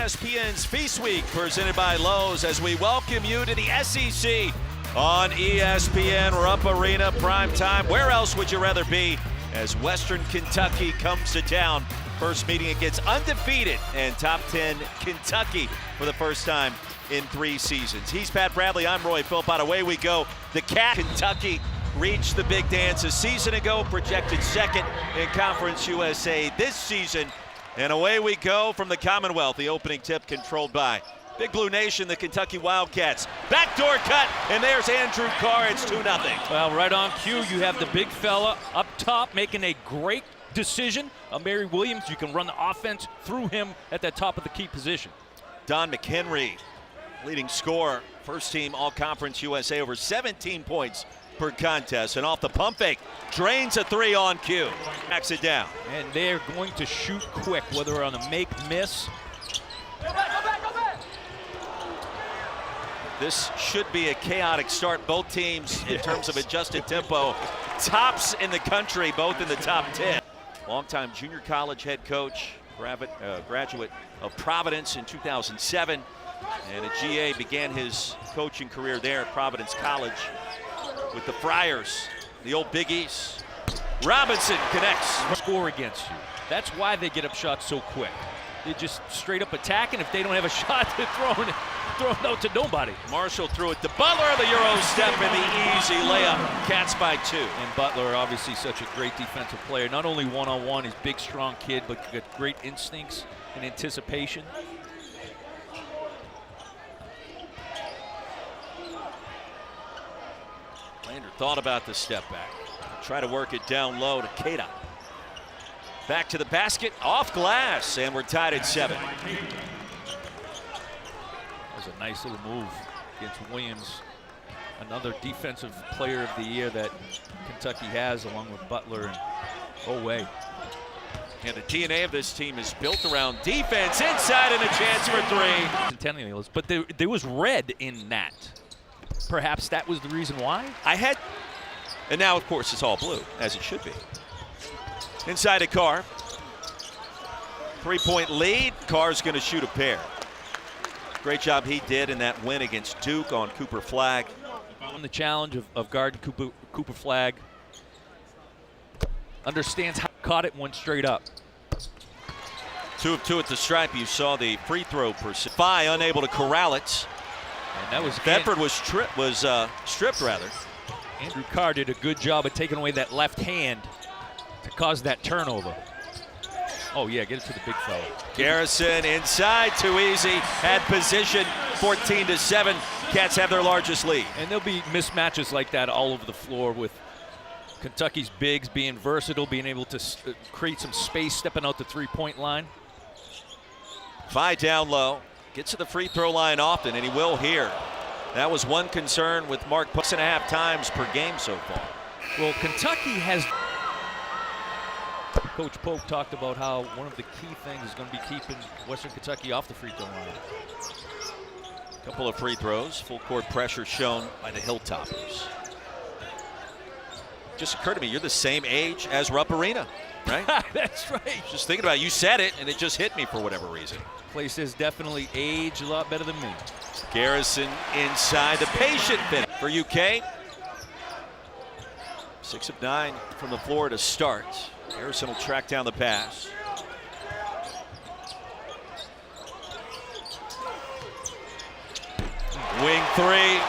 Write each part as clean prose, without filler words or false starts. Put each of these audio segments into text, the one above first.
ESPN's Feast Week presented by Lowe's as we welcome you to the SEC on ESPN Rupp Arena prime time. Where else would you rather be as Western Kentucky comes to town? First meeting against undefeated and top 10 Kentucky for the first time in 3 seasons. He's Pat Bradley, I'm Roy Philpott. Away we go. The Cat Kentucky reached the big dance a season ago, projected second in Conference USA this season. And away we go from the Commonwealth. The opening tip controlled by Big Blue Nation, the Kentucky Wildcats. Backdoor cut, and there's Andrew Carr. It's 2-0. Well, right on cue, you have the big fella up top making a great decision. Mary Williams, you can run the offense through him at the top of the key position. Don McHenry, leading scorer, first team All-Conference USA, over 17 points per contest, and off the pump fake, drains a 3 on cue, backs it down. And they're going to shoot quick, whether on a make-miss. This should be a chaotic start. Both teams, in terms of adjusted tempo, tops in the country, both in the top 10. Longtime junior college head coach, graduate of Providence in 2007, and at GA began his coaching career there at Providence College with the Friars, the old Big East. Robinson connects. Score against you. That's why they get up shots so quick. They just straight up attack, and if they don't have a shot, they're throwing it out to nobody. Marshall threw it to Butler, the Euro step and the easy layup. Cats by 2. And Butler, obviously such a great defensive player. Not only one-on-one, he's a big, strong kid, but got great instincts and anticipation. Lander thought about the step back. Try to work it down low to Keita. Back to the basket, off glass, and we're tied at 7. That was a nice little move against Williams. Another defensive player of the year that Kentucky has, along with Butler and Oweh. And the DNA of this team is built around defense, inside, and a chance for 3. Centennials, but there was red in that. Perhaps that was the reason why? And now, of course, it's all blue, as it should be. Inside to Carr. 3-point lead. Carr's going to shoot a pair. Great job he did in that win against Duke on Cooper Flagg. On the challenge of guarding Cooper Flagg. Understands how he caught it and went straight up. 2 of 2 at the stripe. You saw the free throw percent. Phi unable to corral it. And that was Bedford was stripped. Andrew Carr did a good job of taking away that left hand to cause that turnover. Oh yeah, get it to the big fella. Garrison inside, too easy. Had position, 14-7. Cats have their largest lead. And there'll be mismatches like that all over the floor with Kentucky's bigs being versatile, being able to create some space, stepping out the 3-point line. Phi down low, gets to the free throw line often, and he will here. That was one concern with Mark 6.5 times per game so far. Well, Kentucky has. Coach Pope talked about how one of the key things is going to be keeping Western Kentucky off the free throw line. Couple of free throws, full court pressure shown by the Hilltoppers. Just occurred to me, you're the same age as Rupp Arena, right? That's right. Just thinking about it, you said it, and it just hit me for whatever reason. Place has definitely aged a lot better than me. Garrison inside, the patient finish for UK. 6 of 9 from the floor to start. Garrison will track down the pass. Wing 3,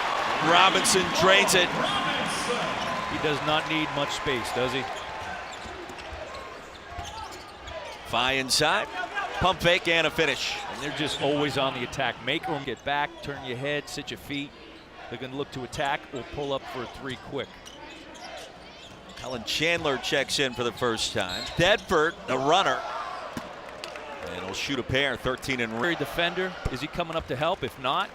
Robinson drains it. He does not need much space, does he? Phi inside, pump fake and a finish. And they're just always on the attack. Make them get back, turn your head, sit your feet. They're going to look to attack or pull up for a 3 quick. Helen Chandler checks in for the first time. Bedford, a runner. And he'll shoot a pair, 13 and Very defender. Is he coming up to help? If not,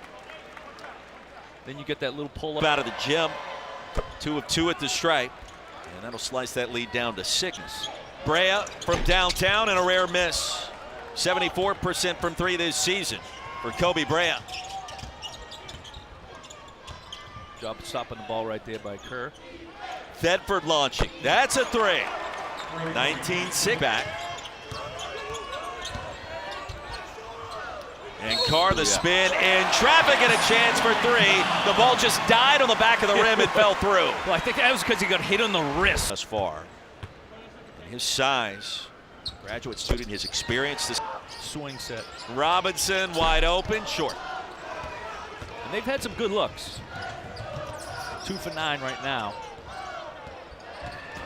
then you get that little pull up. Out of the gym. 2 of 2 at the stripe. And that'll slice that lead down to 6. Brea from downtown and a rare miss. 74% from 3 this season for Kobe Brea. Job stopping the ball right there by Kerr. Bedford launching. That's a 3. 19-6 back. And Carr the spin in traffic and a chance for three. The ball just died on the back of the rim and fell through. Well, I think that was because he got hit on the wrist. Thus far. And his size, graduate student, his experience. This Swing set. Robinson wide open, short. And they've had some good looks. 2 for 9 right now.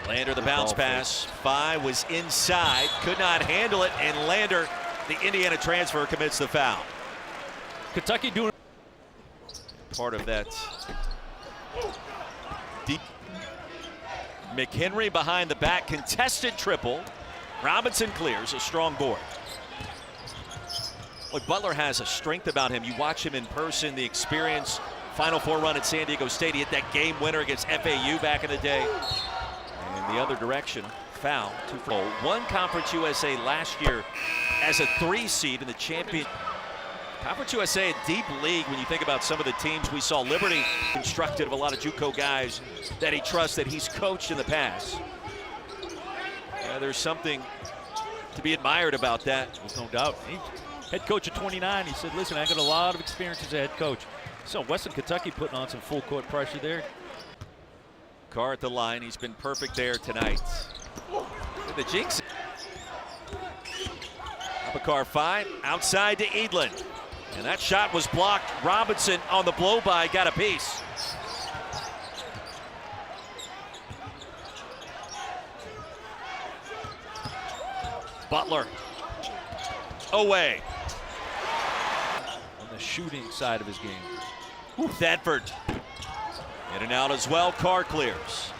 Lander the bounce pass. Phi was inside, could not handle it, and Lander, the Indiana transfer, commits the foul. Kentucky doing Part of that deep. McHenry behind the back, contested triple. Robinson clears, a strong board. Look, Butler has a strength about him. You watch him in person, the experience, Final Four run at San Diego State. He hit that game winner against FAU back in the day. And the other direction, foul. 2 for 1 Conference USA last year as a 3 seed in the champion. Conference USA, a deep league when you think about some of the teams we saw. Liberty constructed of a lot of JUCO guys that he trusts, that he's coached in the past. There's something to be admired about that. There's no doubt. Head coach at 29, he said, listen, I got a lot of experience as a head coach. So Western Kentucky putting on some full court pressure there. Carr at the line, he's been perfect there tonight. The jinx. Abakar 5, outside to Edlin. And that shot was blocked. Robinson on the blow by, got a piece. Butler. Away. On the shooting side of his game. Thedford. In and out as well. Carr clears.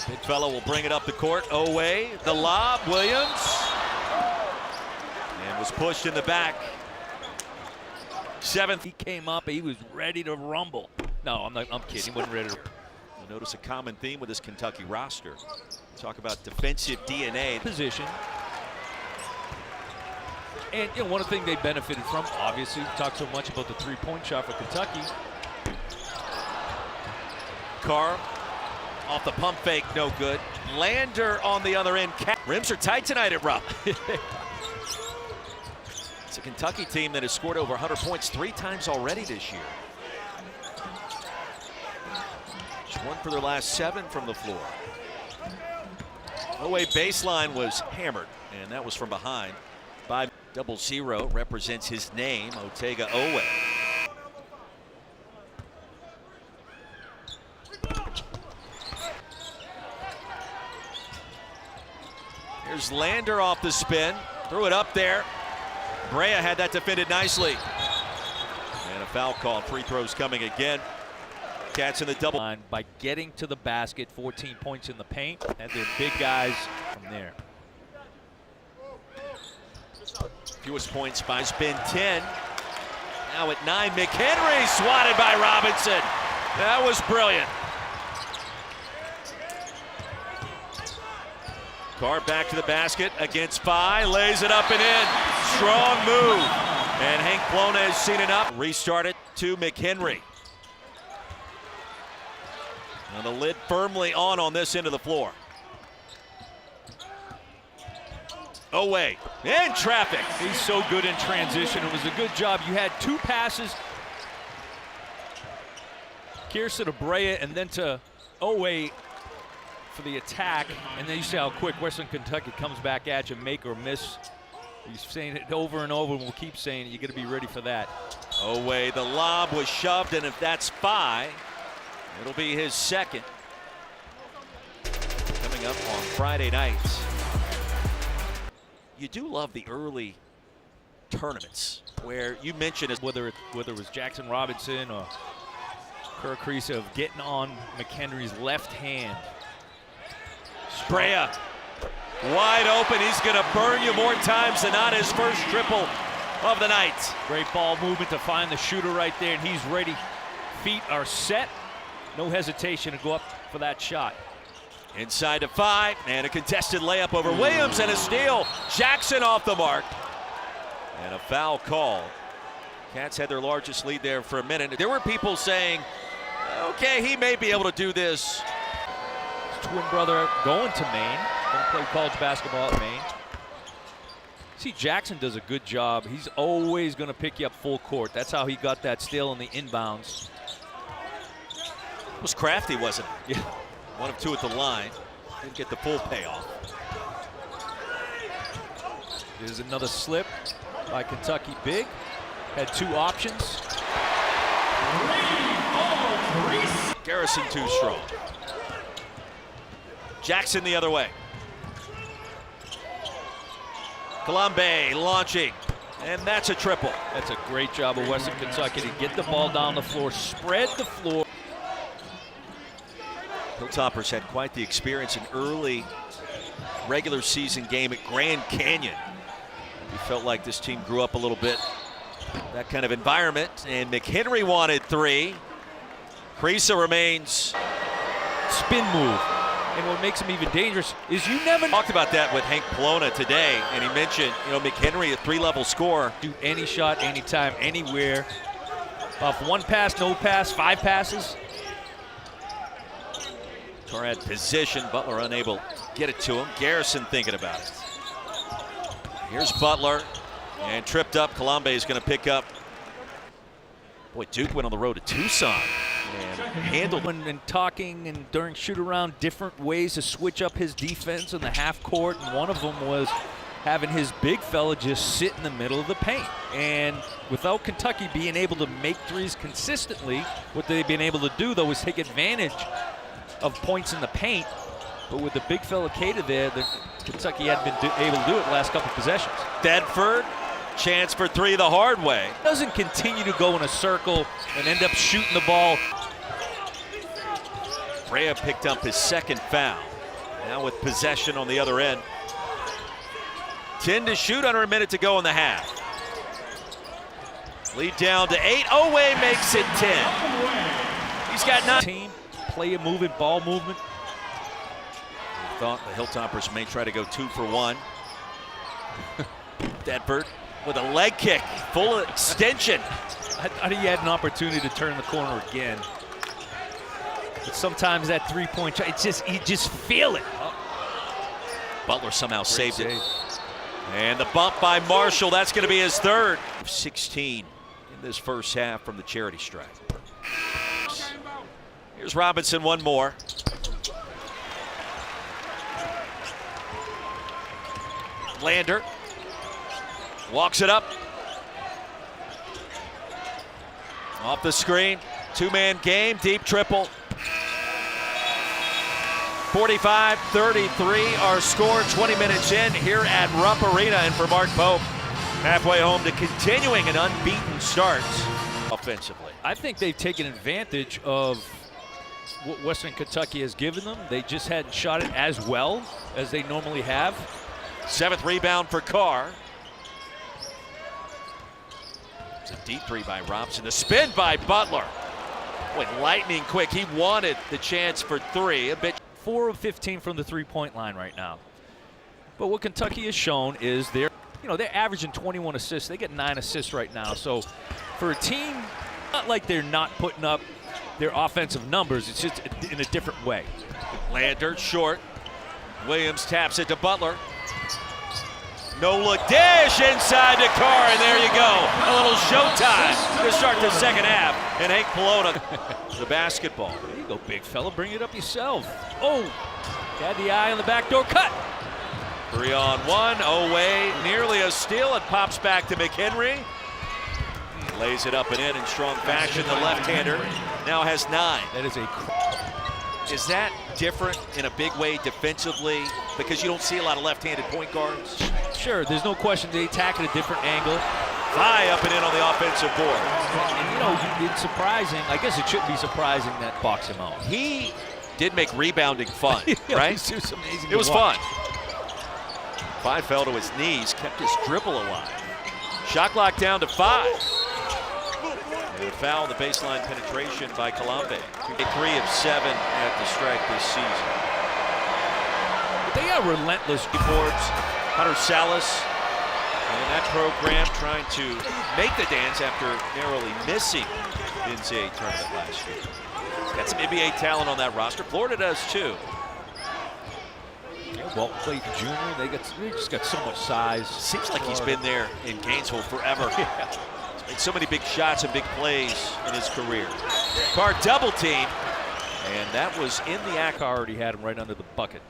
Big fellow will bring it up the court. Away. The lob. Williams. And was pushed in the back. 7th. He came up, he was ready to rumble. No, I'm kidding. He wasn't ready to. You'll notice a common theme with this Kentucky roster. Talk about defensive DNA. Position. And you know, one of the things they benefited from, obviously, we talked so much about the three-point shot for Kentucky. Carr off the pump fake, no good. Lander on the other end. Rims are tight tonight at Rupp. It's a Kentucky team that has scored over 100 points 3 times already this year. Just 1 for their last 7 from the floor. Oweh baseline was hammered, and that was from behind by 00 represents his name, Otega Oweh. Here's Lander off the spin, threw it up there. Brea had that defended nicely. And a foul call. Free throws coming again. Cats in the double line by getting to the basket, 14 points in the paint, and they're big guys from there. Fewest points by spin 10. Now at 9, McHenry swatted by Robinson. That was brilliant. Carr back to the basket against Phi, lays it up and in. Strong move. And Hank Plona has seen enough. Restart it to McHenry. And the lid firmly on this end of the floor. Oweh in traffic. He's so good in transition. It was a good job. You had 2 passes. Kirsten to Brea and then to Oweh for the attack. And then you see how quick Western Kentucky comes back at you, make or miss. He's saying it over and over, and we'll keep saying it. You got to be ready for that. Oweh, the lob was shoved, and if that's Phi, it'll be his second. Coming up on Friday nights. You do love the early tournaments where you mentioned it. Whether it was Jackson Robinson or Kerr Kriisa, of getting on McHenry's left hand. Brea wide open. He's going to burn you more times than not. His first triple of the night. Great ball movement to find the shooter right there, and he's ready. Feet are set. No hesitation to go up for that shot. Inside to Phi, and a contested layup over Williams, and a steal. Jackson off the mark. And a foul call. Cats had their largest lead there for a minute. There were people saying, okay, he may be able to do this. His twin brother going to Maine. Going to play college basketball at Maine. See, Jackson does a good job. He's always going to pick you up full court. That's how he got that steal in the inbounds. It was crafty, wasn't it? Yeah. 1 of 2 at the line. Didn't get the full payoff. There's another slip by Kentucky big. Had 2 options. Garrison too strong. Jackson the other way. Colombe launching, and that's a triple. That's a great job of Western Kentucky to get the ball down the floor, spread the floor. Hilltoppers had quite the experience in early regular season game at Grand Canyon. We felt like this team grew up a little bit. That kind of environment, and McHenry wanted 3. Kriisa remains. Spin move. And what makes him even dangerous is you never talked about that with Hank Polona today, and he mentioned, McHenry, a 3-level scorer. Do any shot, anytime, anywhere. Off 1 pass, no pass, 5 passes. Carr had position, Butler unable to get it to him. Garrison thinking about it. Here's Butler, and tripped up. Colombe is going to pick up. Boy, Duke went on the road to Tucson and handled. And talking and during shoot around, different ways to switch up his defense in the half court, and one of them was having his big fella just sit in the middle of the paint. And without Kentucky being able to make threes consistently, what they've been able to do though is take advantage of points in the paint. But with the big fella Cater there, Kentucky hadn't been able to do it the last couple possessions. Thedford, chance for 3 the hard way. Doesn't continue to go in a circle and end up shooting the ball. Brea picked up his 2nd foul. Now with possession on the other end. 10 to shoot, under a minute to go in the half. Lead down to 8. Oweh makes it 10. He's got 9. Team, play movement, ball movement. We thought the Hilltoppers may try to go 2 for 1. Thedford with a leg kick, full extension. I thought he had an opportunity to turn the corner again. But sometimes that 3-point shot, you just feel it. Butler somehow saved it. And the bump by Marshall, that's going to be his 3rd. 16 in this first half from the charity stripe. Here's Robinson, one more. Lander walks it up. Off the screen, 2-man game, deep triple. 45-33 our score, 20 minutes in here at Rupp Arena. And for Mark Pope, halfway home to continuing an unbeaten start offensively. I think they've taken advantage of what Western Kentucky has given them. They just hadn't shot it as well as they normally have. 7th rebound for Carr. It's a deep 3 by Robson. The spin by Butler. Boy, lightning quick. He wanted the chance for 3. A bit. 4 of 15 from the 3-point line right now. But what Kentucky has shown is they're averaging 21 assists. They get 9 assists right now. So for a team, not like they're not putting up their offensive numbers. It's just in a different way. Lander short. Williams taps it to Butler. No look dish inside to Carr, and there you go. A little showtime to start the 2nd half. And Hank Polona, the basketball. There you go, big fella. Bring it up yourself. Oh, had the eye on the backdoor cut. 3-on-1. Oweh, nearly a steal. It pops back to McHenry. Lays it up and in strong fashion. The left-hander now has 9. That is Is that different in a big way defensively? Because you don't see a lot of left-handed point guards. Sure, there's no question they attack at a different angle. High up and in on the offensive board. And it's surprising. I guess it shouldn't be surprising that box him out. He did make rebounding fun, yeah, right? It was amazing. It was fun. Clyde fell to his knees, kept his dribble alive. Shot clock down to 5. And a foul on the baseline penetration by Colombe. 3 of 7 at the stripe this season. But they are relentless. Boards, Hunter Salas, and that program trying to make the dance after narrowly missing the NCAA tournament last year. Got some NBA talent on that roster. Florida does too. Walt Clayton Jr., they just got so much size. Seems like he's been there in Gainesville forever. Yeah. He's made so many big shots and big plays in his career. Carr double team, and that was in the act. Carr already had him right under the bucket.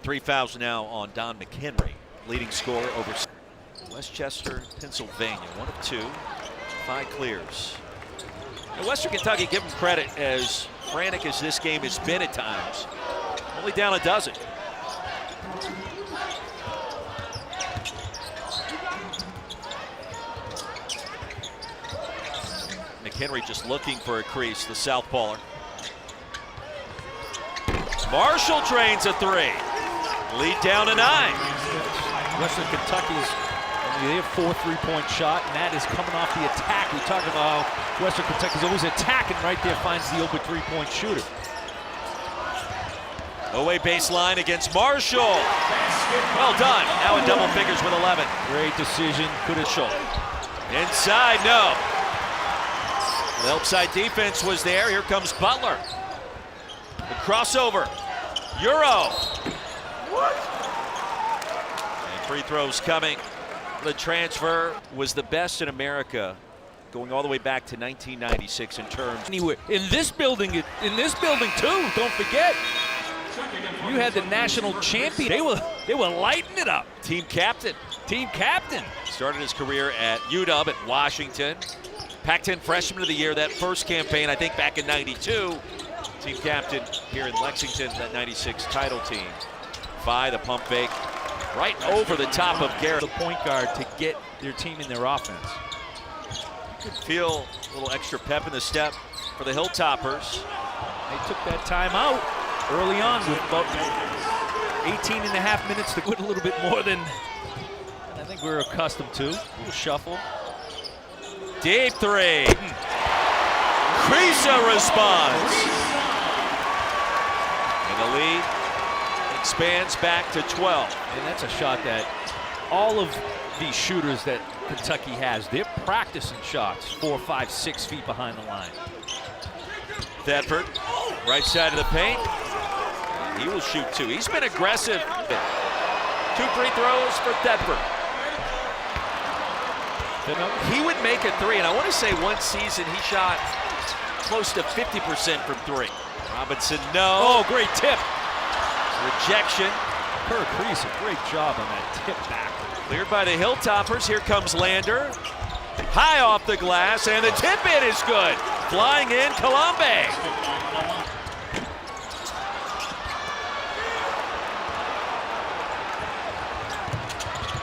3 fouls now on Don McHenry, leading scorer over Westchester, Pennsylvania. 1 of 2, 5 clears. And Western Kentucky, give them credit, as frantic as this game has been at times, only down a dozen. McHenry just looking for a crease, the southpawer. Marshall drains a 3. Lead down to 9. Western Kentucky's, they have 4 3-point shot, and that is coming off the attack. We talked about how Western Kentucky's always attacking. Right there finds the open 3-point shooter. Away baseline against Marshall. Well done. Now in double figures with 11. Great decision. Could have shown. Inside, no. The help side defense was there. Here comes Butler. The crossover. Euro. And free throws coming. The transfer was the best in America, going all the way back to 1996 in terms. Anywhere in this building too. Don't forget, you had the national champion. They were lighting it up. Team captain. Started his career at UW at Washington. Pac-10 Freshman of the Year that first campaign, I think back in '92. Team captain here in Lexington, that '96 title team. By the pump fake, right over the top of Garrett. The point guard to get their team in their offense. You could feel a little extra pep in the step for the Hilltoppers. They took that time out early on with about 18 and a half minutes to put a little bit more than I think we're accustomed to. A little shuffle. Deep 3. Kriisa responds. And the lead expands back to 12. And that's a shot that all of these shooters that Kentucky has, they're practicing shots 4, 5, 6 feet behind the line. Thetford, right side of the paint. He will shoot 2. He's been aggressive. 2 free throws for Thetford. He would make a 3, and I want to say one season he shot close to 50% from 3. Robinson, no. Oh, great tip. Rejection. Kerr Kriisa, great job on that tip back. Cleared by the Hilltoppers. Here comes Lander. High off the glass, and the tip in is good. Flying in, Colombe.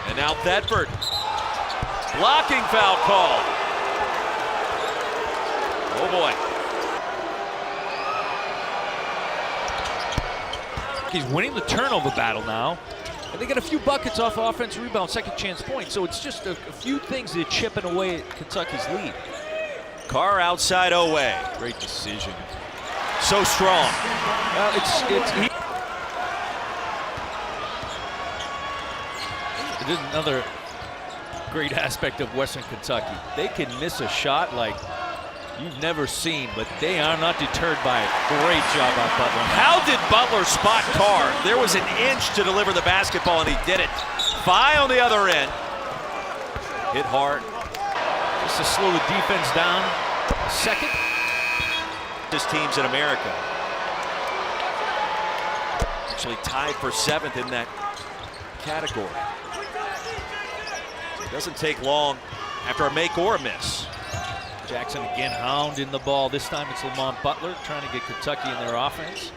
And now Thetford. Blocking foul call. Oh boy. He's winning the turnover battle now. And they get a few buckets off offense, rebound, second chance points. So it's just a few things that are chipping away at Kentucky's lead. Carr outside Oweh. Great decision. So strong. It is another great aspect of Western Kentucky. They can miss a shot like you've never seen, but they are not deterred by it. Great job by Butler. How did Butler spot Carr? There was an inch to deliver the basketball, and he did it. Phi on the other end. Hit hard. Just to slow the defense down. Second. This team's in America. Actually tied for 7th in that category. It doesn't take long after a make or a miss. Jackson again hounding the ball. This time it's Lamont Butler trying to get Kentucky in their offense.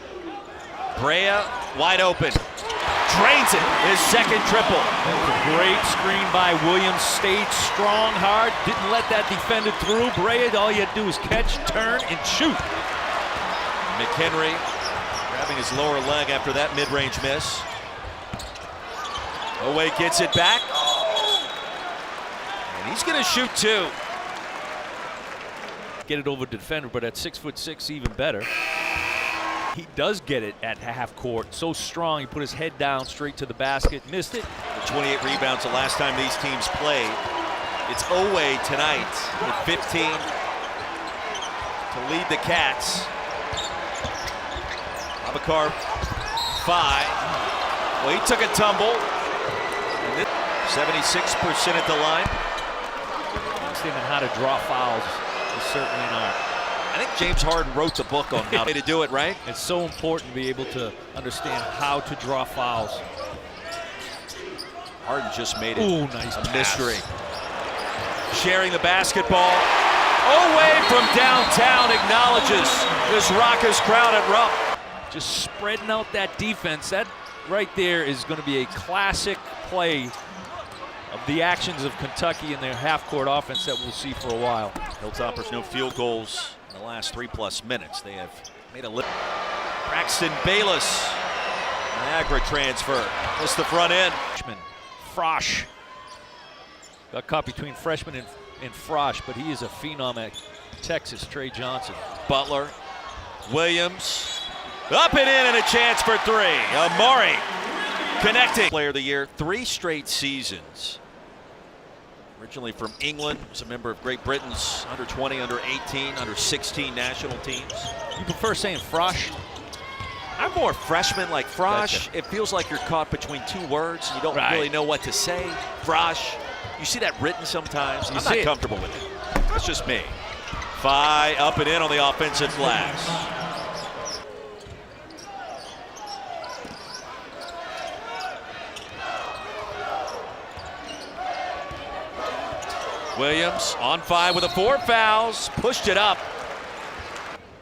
Brea wide open. Drains it. His second triple. A great screen by Williams. Stayed strong, hard. Didn't let that defender through. Brea, all you had to do is catch, turn, and shoot. McHenry grabbing his lower leg after that mid-range miss. Oweh gets it back. And he's going to shoot 2. Get it over the defender, but at 6'6", even better. He does get it at half court. So strong, he put his head down straight to the basket, missed it. 28 rebounds the last time these teams played. It's Oweh tonight with 15 to lead the Cats. Abubakar 5. Well, he took a tumble. 76% at the line. Understanding how to draw fouls is certainly an art. I think James Harden wrote the book on how to do it, right? It's so important to be able to understand how to draw fouls. Harden just made it Nice a pass. mystery. Sharing the basketball. Away from downtown, acknowledges this raucous crowd at Rupp. Just spreading out that defense. That right there is going to be a classic play of the actions of Kentucky in their half-court offense that we'll see for a while. Hilltoppers no field goals in the last 3+ minutes. They have made a lift. Braxton Bayless, Niagara transfer. Missed the front end. Frosh. Got caught between freshman and Frosh, but he is a phenom at Texas, Trey Johnson. Butler, Williams, up and in, and a chance for three. Amari connecting. Player of the year, 3 straight seasons. Originally from England, was a member of Great Britain's under 20, under 18, under 16 national teams. You prefer saying Frosh? I'm more freshman like Frosh. Gotcha. It feels like you're caught between 2 words. You don't Right. really know what to say. Frosh. You see that written sometimes. I'm see not it. comfortable with it. That's just me. Phi up and in on the offensive glass. Williams on 5 with 4 fouls. Pushed it up.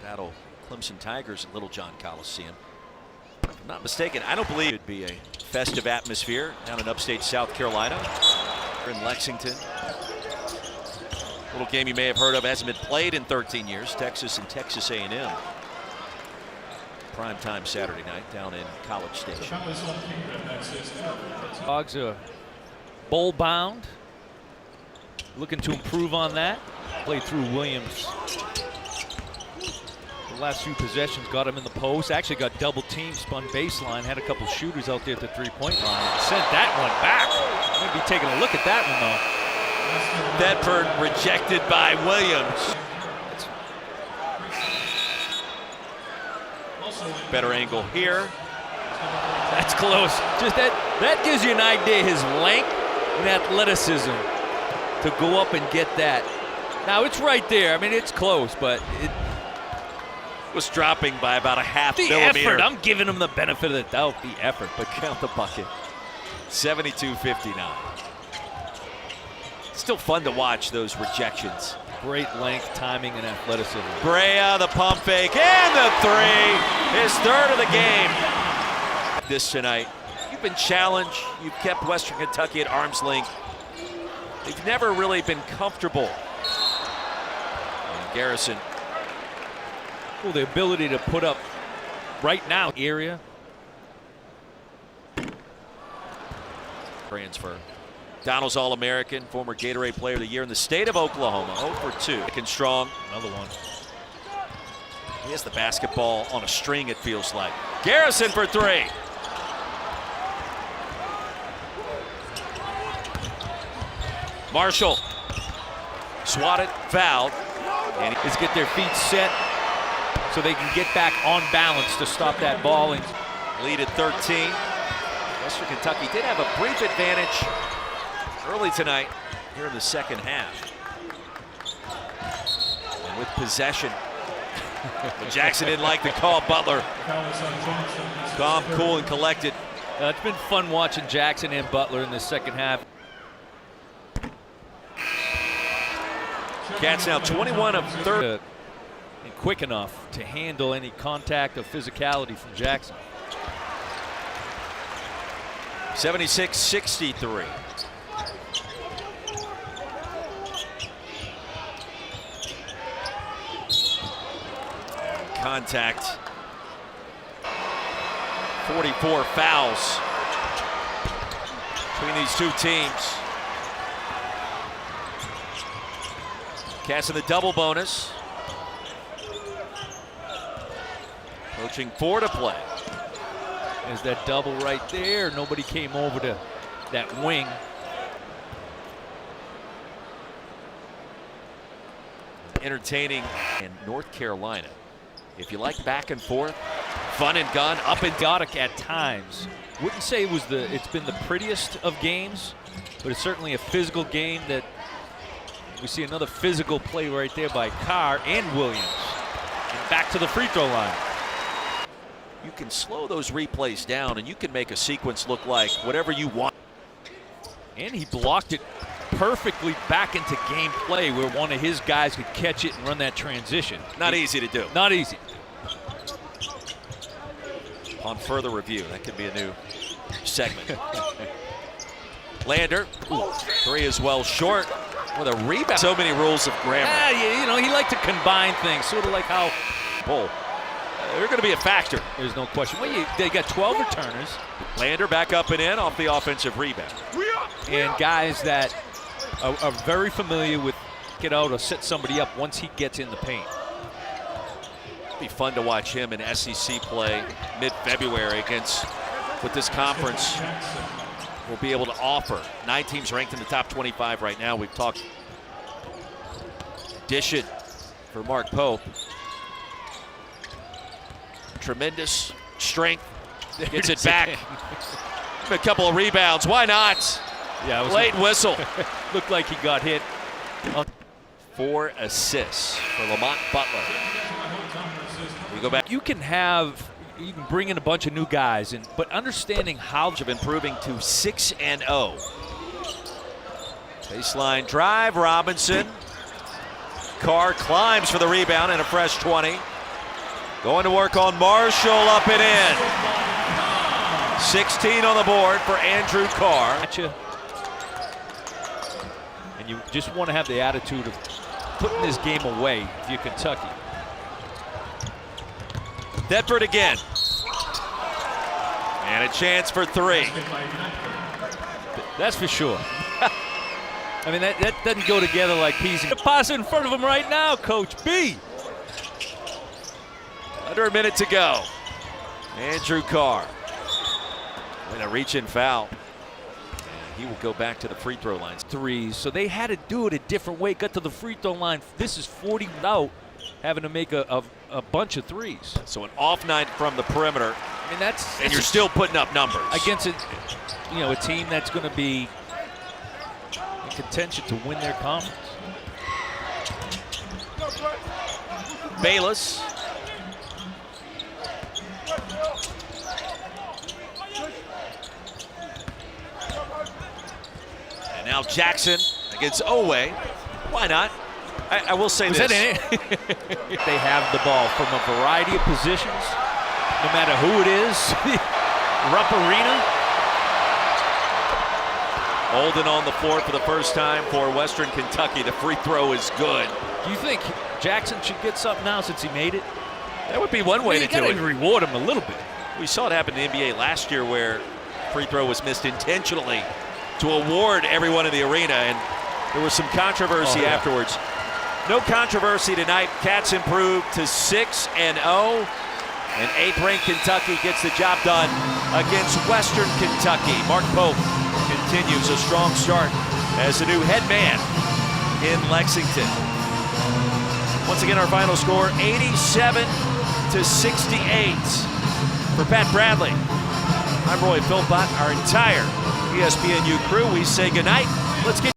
Battle Clemson Tigers at Little John Coliseum. If I'm not mistaken, I don't believe it'd be a festive atmosphere down in upstate South Carolina. In Lexington. Little game you may have heard of, hasn't been played in 13 years. Texas and Texas A&M. Primetime Saturday night down in College Station. Dogs are bowl bound. Looking to improve on that. Played through Williams. The last few possessions got him in the post. Actually got double teamed, spun baseline, had a couple shooters out there at the 3-point line. Sent that one back. I'm going to be taking a look at that one though. Bedford rejected by Williams. Better angle here. That's close. Just that gives you an idea his length and athleticism to go up and get that. Now it's right there. I mean, it's close, but it Was dropping by about a half the millimeter. effort. I'm giving him the benefit of the doubt. The effort, but Count the bucket. 72-59. Still fun to watch those rejections. great length, timing, and athleticism. Brea, the pump fake, and the 3. His 3rd of the game. This tonight. You've been challenged. You've kept Western Kentucky at arm's length. They've never really been comfortable. And Garrison. Well, the ability to put up right now area. Transfer. Donald's All-American, former Gatorade Player of the Year in the state of Oklahoma. 0 for 2. Looking strong. Another one. He has the basketball on a string, it feels like. Garrison for 3. Marshall. Swatted, fouled. And Is get their feet set so they can get back on balance to stop that ball. And lead at 13. Western Kentucky did have a brief advantage early tonight here in the second half. And with possession. But Jackson didn't like the call. Butler. Calm, cool, and collected. it's been fun watching Jackson and Butler in the second half. Cats now 21 of 30. And quick enough to handle any contact or physicality from Jackson. 76-63. Contact. 44 fouls between these two teams. Cats in the double bonus. Approaching 4 to play. There's that double right there. Nobody came over to that wing. Entertaining in North Carolina. If you like back and forth, Fun and gun, up and Chaotic at times. Wouldn't say it's been the prettiest of games, but it's certainly a physical game that we see another physical play right there by Carr and Williams. And back to the free throw line. You can slow those replays down and you can make a sequence look like whatever you want. And he blocked it perfectly back into game play where one of his guys could catch it and run that transition. Not easy to do. Not easy. On further review, that could be a new segment. Lander, three as well, short with a rebound. So many rules of grammar. Yeah, you know, he liked to combine things, sort of like how Bull. They're going to be a factor. There's no question. Well, they got 12 returners. Lander back up and in off the offensive rebound. And guys that are very familiar with get out or set somebody up once he gets in the paint. It'll be fun to watch him in SEC play mid-February against what this conference will be able to offer. 9 teams ranked in the top 25 right now. We've talked. Dish it for Mark Pope. Tremendous strength. Gets it back. A couple of rebounds. Why not? Yeah, it was late whistle. Looked like he got hit. 4 assists for Lamont Butler. We go back. You can bring in a bunch of new guys, but understanding how of improving to 6-0. Baseline drive, Robinson. Carr climbs for the rebound and a fresh 20. Going to work on Marshall, up and in. 16 on the board for Andrew Carr. And you just want to have the attitude of putting this game away if you're Kentucky. Thetford again. And a chance for 3. That's for sure. I mean, that doesn't go together like peas and pass in front of him right now, Coach B. Under a minute to go. Andrew Carr. And a reach-in foul. And he will go back to the free throw lines. Threes, so they had to do it a different way. Got to the free throw line. This is 40 without having to make a bunch of threes. So an off night from the perimeter. I mean, that's you're still putting up numbers against a team that's going to be in contention to win their conference. Bayless. And now Jackson against Owe. Why not? I will say this. They have the ball from a variety of positions, no matter who it is. Rupp Arena. Holden on the floor for the first time for Western Kentucky. The free throw is good. Do you think Jackson should get something now since he made it? That would be one way to do it. Reward him a little bit. We saw it happen in the NBA last year where free throw was missed intentionally to award everyone in the arena, and there was some controversy afterwards. No controversy tonight. Cats improved to 6-0, and 8th-ranked Kentucky gets the job done against Western Kentucky. Mark Pope continues a strong start as the new head man in Lexington. Once again, our final score, 87-68. For Pat Bradley, I'm Roy Philpott. Our entire ESPNU crew, we say goodnight. Let's get